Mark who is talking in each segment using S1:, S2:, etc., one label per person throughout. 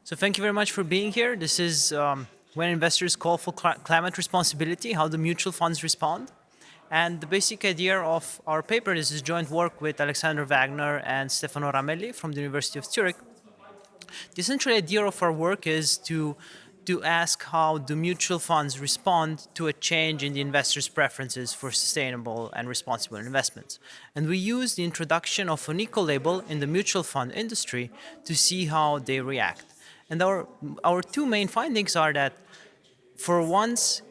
S1: So thank you very much for being here. This is when investors call for climate responsibility, how the mutual funds respond. And the basic idea of our paper is this joint work with Alexander Wagner and Stefano Ramelli from the University of Zurich. The essential idea of our work is to ask how the mutual funds respond to a change in the investors' preferences for sustainable and responsible investments. And we use the introduction of an eco-label in the mutual fund industry to see how they react. And our two main findings are that for once,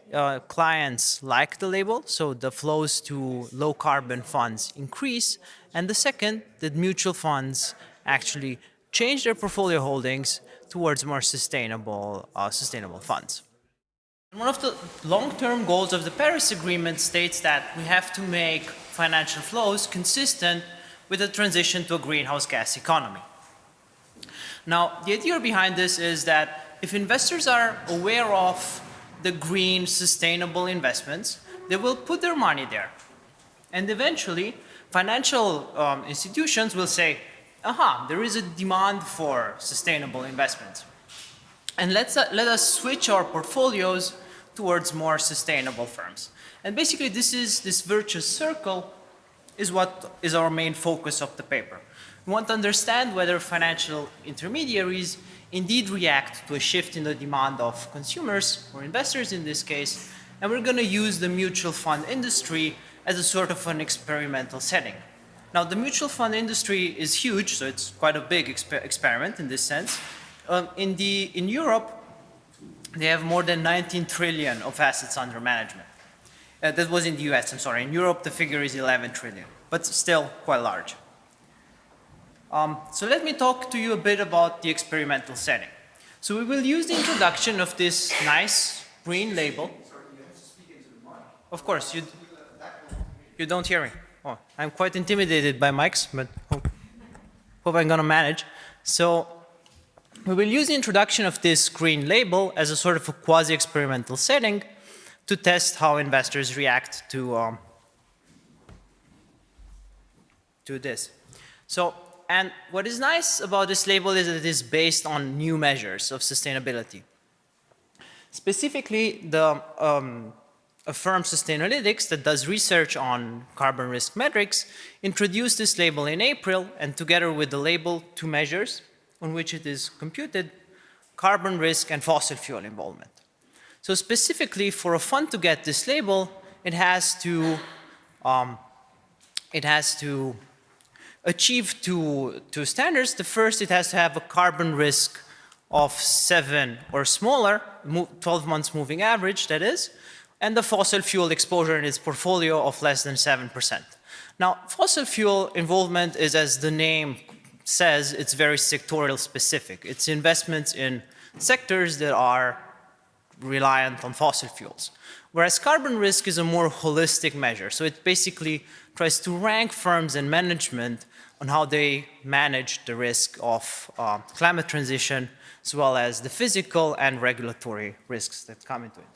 S1: clients like the label, so the flows to low carbon funds increase. And the second, that mutual funds actually change their portfolio holdings towards more sustainable funds. One of the long-term goals of the Paris Agreement states that we have to make financial flows consistent with the transition to a greenhouse gas economy. Now, the idea behind this is that if investors are aware of the green, sustainable investments, they will put their money there. And eventually, financial institutions will say, aha, there is a demand for sustainable investments. And let us switch our portfolios towards more sustainable firms. And basically, this virtuous circle is what is our main focus of the paper. We want to understand whether financial intermediaries indeed react to a shift in the demand of consumers, or investors in this case, and we're going to use the mutual fund industry as a sort of an experimental setting. Now, the mutual fund industry is huge, so it's quite a big experiment in this sense. In Europe, they have more than 19 trillion of assets under management. That was in the US, I'm sorry. In Europe, the figure is 11 trillion, but still quite large. So let me talk to you a bit about the experimental setting. So we will use the introduction of this nice green label. Of course, you don't hear me. Oh, I'm quite intimidated by mics, but hope I'm going to manage. So we will use the introduction of this green label as a sort of a quasi-experimental setting to test how investors react to this. And what is nice about this label is that it is based on new measures of sustainability. Specifically, a firm Sustainalytics that does research on carbon risk metrics introduced this label in April, and together with the label, two measures on which it is computed: carbon risk and fossil fuel involvement. So specifically, for a fund to get this label, it has to achieve two standards. The first, it has to have a carbon risk of 7 or smaller, 12 months moving average, that is, and the fossil fuel exposure in its portfolio of less than 7%. Now, fossil fuel involvement is, as the name says, it's very sectorial specific. It's investments in sectors that are reliant on fossil fuels. Whereas carbon risk is a more holistic measure. So it basically tries to rank firms and management on how they manage the risk of climate transition, as well as the physical and regulatory risks that come into it.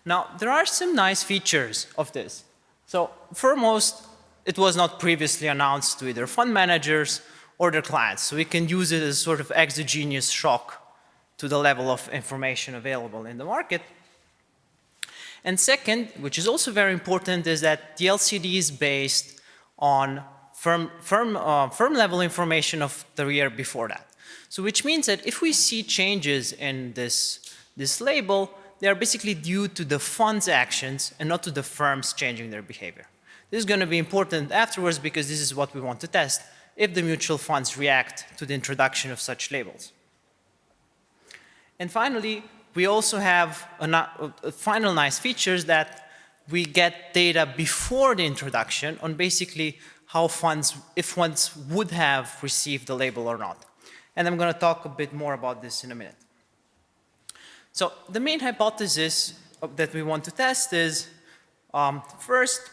S1: Now, there are some nice features of this. So foremost, it was not previously announced to either fund managers or their clients. So we can use it as sort of exogenous shock to the level of information available in the market. And second, which is also very important, is that the LCD is based on firm level information of the year before that. So which means that if we see changes in this label, they are basically due to the fund's actions and not to the firms changing their behavior. This is going to be important afterwards because this is what we want to test if the mutual funds react to the introduction of such labels. And finally, we also have a final nice features that we get data before the introduction on basically how if funds would have received the label or not. And I'm going to talk a bit more about this in a minute. So the main hypothesis that we want to test is, first,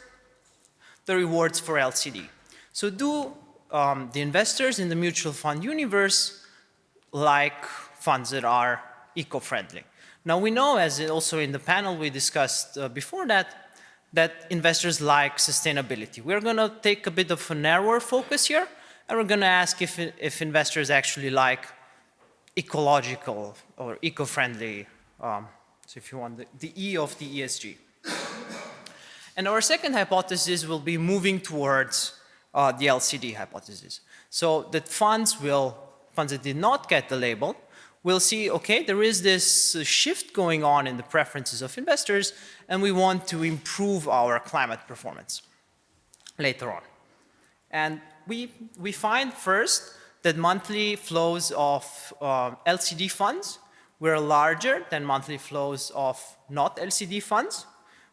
S1: the rewards for LCD. So do the investors in the mutual fund universe like funds that are eco-friendly? Now we know, as also in the panel we discussed before that investors like sustainability. We're going to take a bit of a narrower focus here, and we're going to ask if investors actually like ecological or eco-friendly, so if you want the E of the ESG. And our second hypothesis will be moving towards the LCD hypothesis. So that funds that did not get the label will see, okay, there is this shift going on in the preferences of investors, and we want to improve our climate performance later on. And we find first that monthly flows of LCD funds were larger than monthly flows of not LCD funds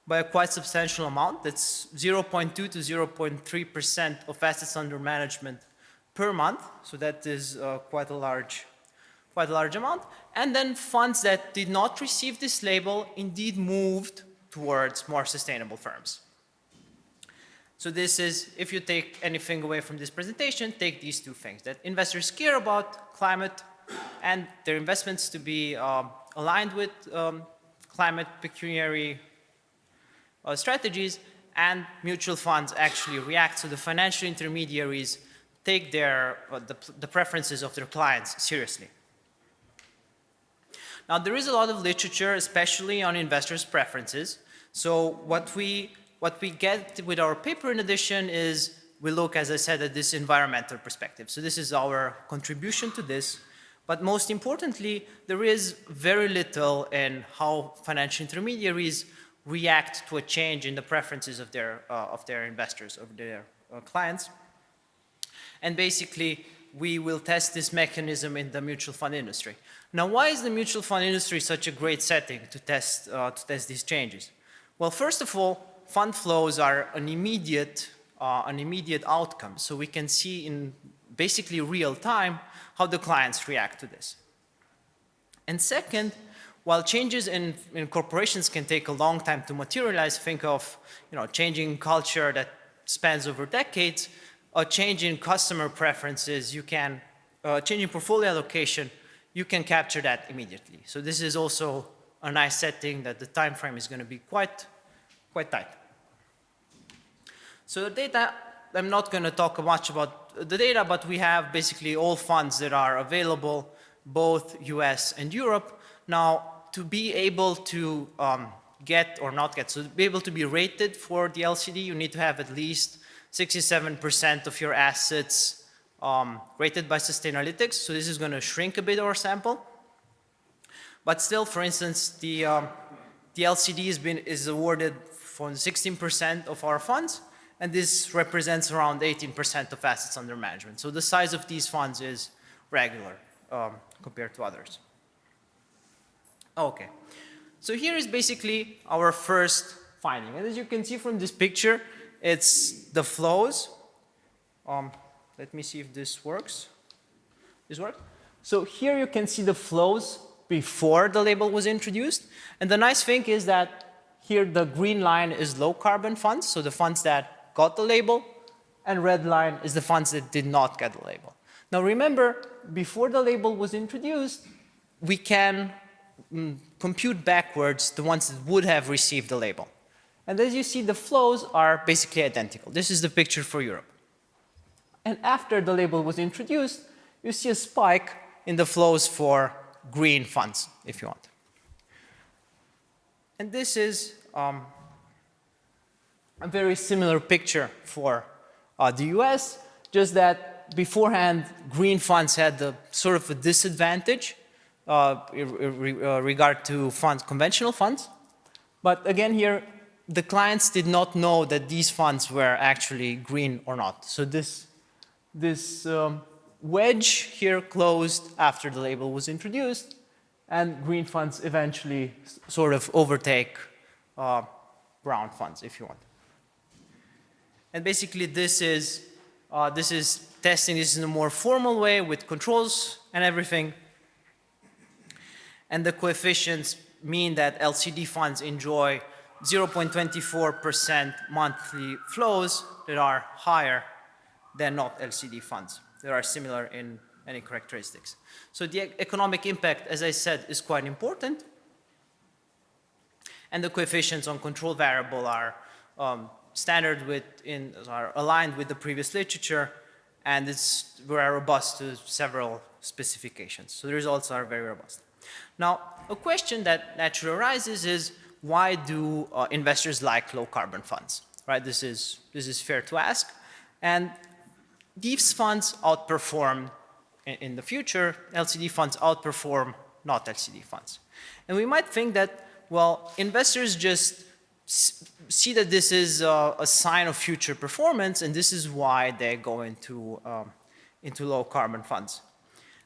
S1: by a quite substantial amount. That's 0.2 to 0.3% of assets under management per month. So that is quite a large amount. And then funds that did not receive this label indeed moved towards more sustainable firms. So this is, if you take anything away from this presentation, take these two things, that investors care about climate and their investments to be aligned with climate pecuniary strategies, and mutual funds actually react, so the financial intermediaries take the preferences of their clients seriously. Now there is a lot of literature, especially on investors' preferences. So what we get with our paper in addition is we look, as I said, at this environmental perspective. So this is our contribution to this. But most importantly, there is very little in how financial intermediaries react to a change in the preferences of their investors, of their clients. And basically, we will test this mechanism in the mutual fund industry. Now, why is the mutual fund industry such a great setting to test these changes? Well, first of all, fund flows are an immediate outcome. So we can see in basically real time how the clients react to this. And second, while changes in corporations can take a long time to materialize, think of changing culture that spans over decades, a change in customer preferences, change in portfolio allocation, you can capture that immediately. So this is also a nice setting that the time frame is going to be quite tight. So the data, I'm not going to talk much about the data, but we have basically all funds that are available, both US and Europe. Now, to be able to get or not get, so to be able to be rated for the LCD, you need to have at least 67% of your assets rated by Sustainalytics. So this is going to shrink a bit our sample. But still, for instance, the LCD is awarded for 16% of our funds, and this represents around 18% of assets under management. So the size of these funds is regular compared to others. Okay, so here is basically our first finding. And as you can see from this picture, it's the flows. Let me see if this works. This works? So here you can see the flows before the label was introduced. And the nice thing is that here the green line is low carbon funds, so the funds that got the label, and red line is the funds that did not get the label. Now remember, before the label was introduced, we can compute backwards the ones that would have received the label. And as you see, the flows are basically identical. This is the picture for Europe. And after the label was introduced, you see a spike in the flows for green funds, if you want. And this is a very similar picture for the US, just that beforehand, green funds had sort of a disadvantage in regard to conventional funds. But again here, the clients did not know that these funds were actually green or not. So this wedge here closed after the label was introduced, and green funds eventually sort of overtake brown funds, if you want. And basically this is testing this in a more formal way with controls and everything. And the coefficients mean that LCD funds enjoy 0.24% monthly flows that are higher than not LCD funds. They are similar in many characteristics. So the economic impact, as I said, is quite important. And the coefficients on control variable are are aligned with the previous literature. and it's very robust to several specifications. So the results are very robust. Now, a question that naturally arises is, why do investors like low carbon funds? Right? This is fair to ask. And these funds outperform in the future. LCD funds outperform not LCD funds. And we might think that, well, investors just see that this is a sign of future performance, and this is why they go into low carbon funds.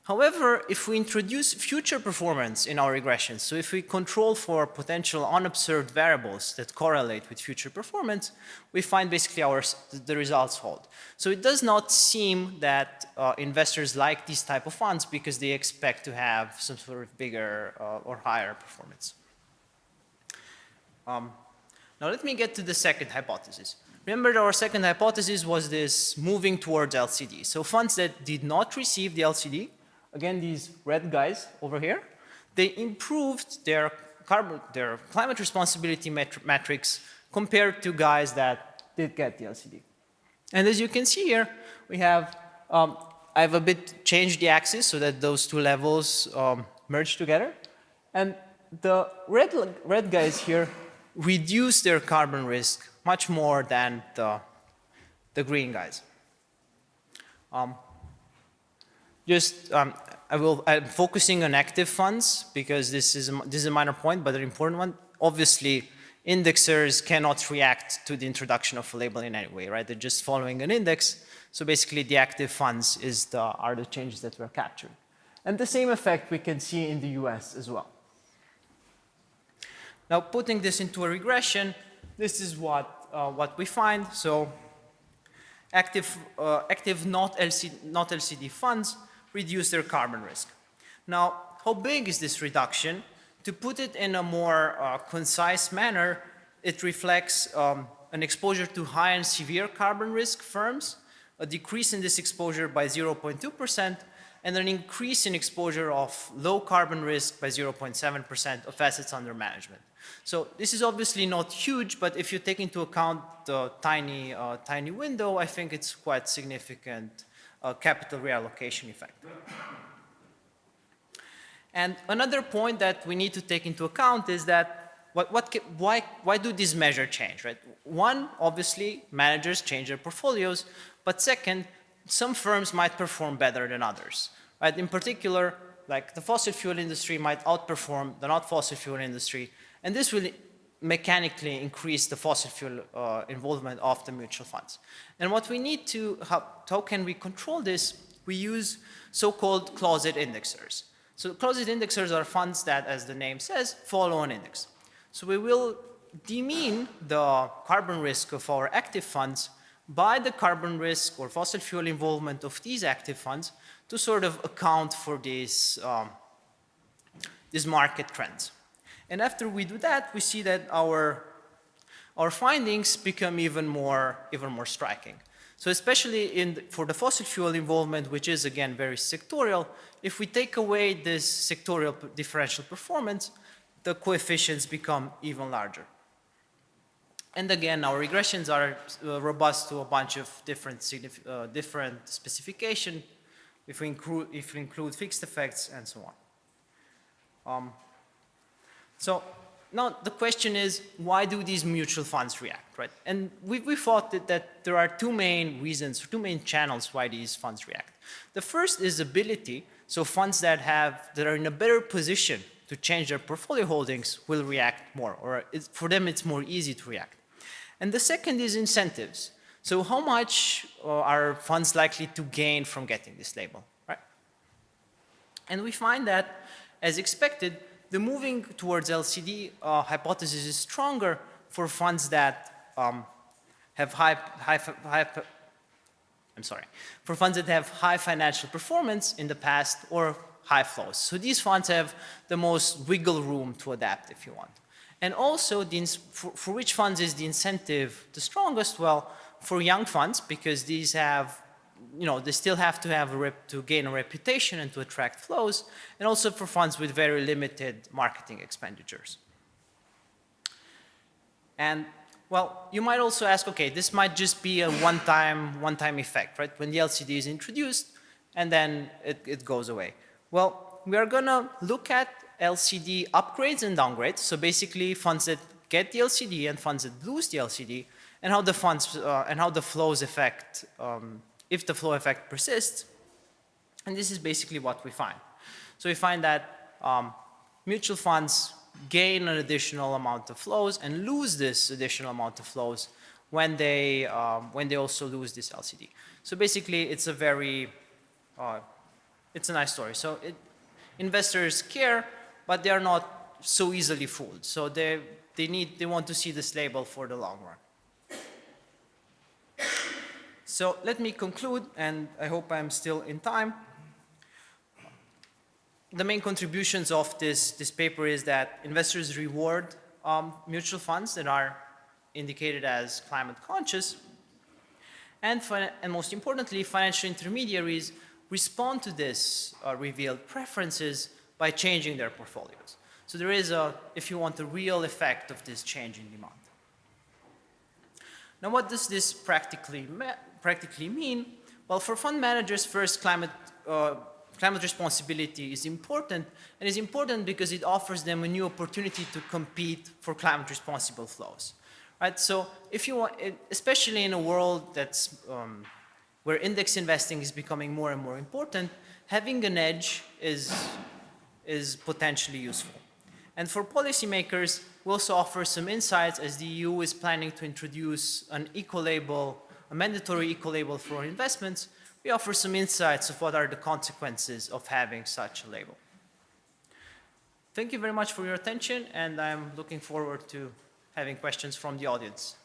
S1: However, if we introduce future performance in our regressions, so if we control for potential unobserved variables that correlate with future performance, we find basically the results hold. So it does not seem that investors like these type of funds because they expect to have some sort of bigger or higher performance. Now let me get to the second hypothesis. Remember, our second hypothesis was this moving towards LCD. So funds that did not receive the LCD, again, these red guys over here, they improved their climate responsibility metrics compared to guys that did get the LCD. And as you can see here, we have, I've a bit changed the axis so that those two levels merge together. And the red guys here reduce their carbon risk much more than the green guys. I'm focusing on active funds because this is a minor point, but an important one. Obviously, indexers cannot react to the introduction of a label in any way, right? They're just following an index. So basically, the active funds are the changes that we're capturing. And the same effect we can see in the US as well. Now, putting this into a regression, this is what we find. So active not LCD funds reduce their carbon risk. Now, how big is this reduction? To put it in a more concise manner, it reflects an exposure to high and severe carbon risk firms, a decrease in this exposure by 0.2%, and an increase in exposure of low carbon risk by 0.7% of assets under management. So this is obviously not huge, but if you take into account the tiny window, I think it's quite significant capital reallocation effect. And another point that we need to take into account is that why do these measures change, right? One, obviously, managers change their portfolios, but second, some firms might perform better than others, right? In particular, like the fossil fuel industry might outperform the not fossil fuel industry, and this will mechanically increase the fossil fuel involvement of the mutual funds. And what we need to, how can we control this? We use so-called closet indexers. So closet indexers are funds that, as the name says, follow an index. So we will demean the carbon risk of our active funds by the carbon risk or fossil fuel involvement of these active funds to sort of account for these market trends. And after we do that, we see that our findings become even more striking. So especially for the fossil fuel involvement, which is again very sectorial, if we take away this sectorial differential performance, the coefficients become even larger. And again, our regressions are robust to a bunch of different specification, if we include fixed effects and so on. So now the question is, why do these mutual funds react, right? And we thought that there are two main reasons, two main channels why these funds react. The first is ability. So funds that are in a better position to change their portfolio holdings will react more, or for them it's more easy to react. And the second is incentives. So how much are funds likely to gain from getting this label, right? And we find that, as expected, the moving towards LCD hypothesis is stronger for funds that have high financial performance in the past or high flows. So these funds have the most wiggle room to adapt, if you want. And also, for which funds is the incentive the strongest? Well, for young funds, because these have, they still have to gain a reputation and to attract flows, and also for funds with very limited marketing expenditures. And Well, you might also ask, okay, this might just be a one-time effect, right? When the LCD is introduced and then it goes away. Well, we are gonna look at LCD upgrades and downgrades. So basically funds that get the LCD and funds that lose the LCD, and how the funds and how the flows effect, if the flow effect persists. And this is basically what we find. So we find that mutual funds gain an additional amount of flows and lose this additional amount of flows when they also lose this LCD. So basically, it's a very, it's a nice story. So investors care, but they are not so easily fooled. So they want to see this label for the long run. So let me conclude, and I hope I'm still in time. The main contributions of this paper is that investors reward mutual funds that are indicated as climate conscious, and most importantly, financial intermediaries respond to this revealed preferences by changing their portfolios. So there is if you want, a real effect of this change in demand. Now, what does this practically mean? Well, for fund managers, first, climate responsibility is important, and is important because it offers them a new opportunity to compete for climate responsible flows, right? So if you want, especially in a world that's where index investing is becoming more and more important, having an edge is potentially useful. And for policymakers, we also offer some insights, as the EU is planning to introduce an eco-label, a mandatory eco-label for investments. We offer some insights of what are the consequences of having such a label. Thank you very much for your attention, and I'm looking forward to having questions from the audience.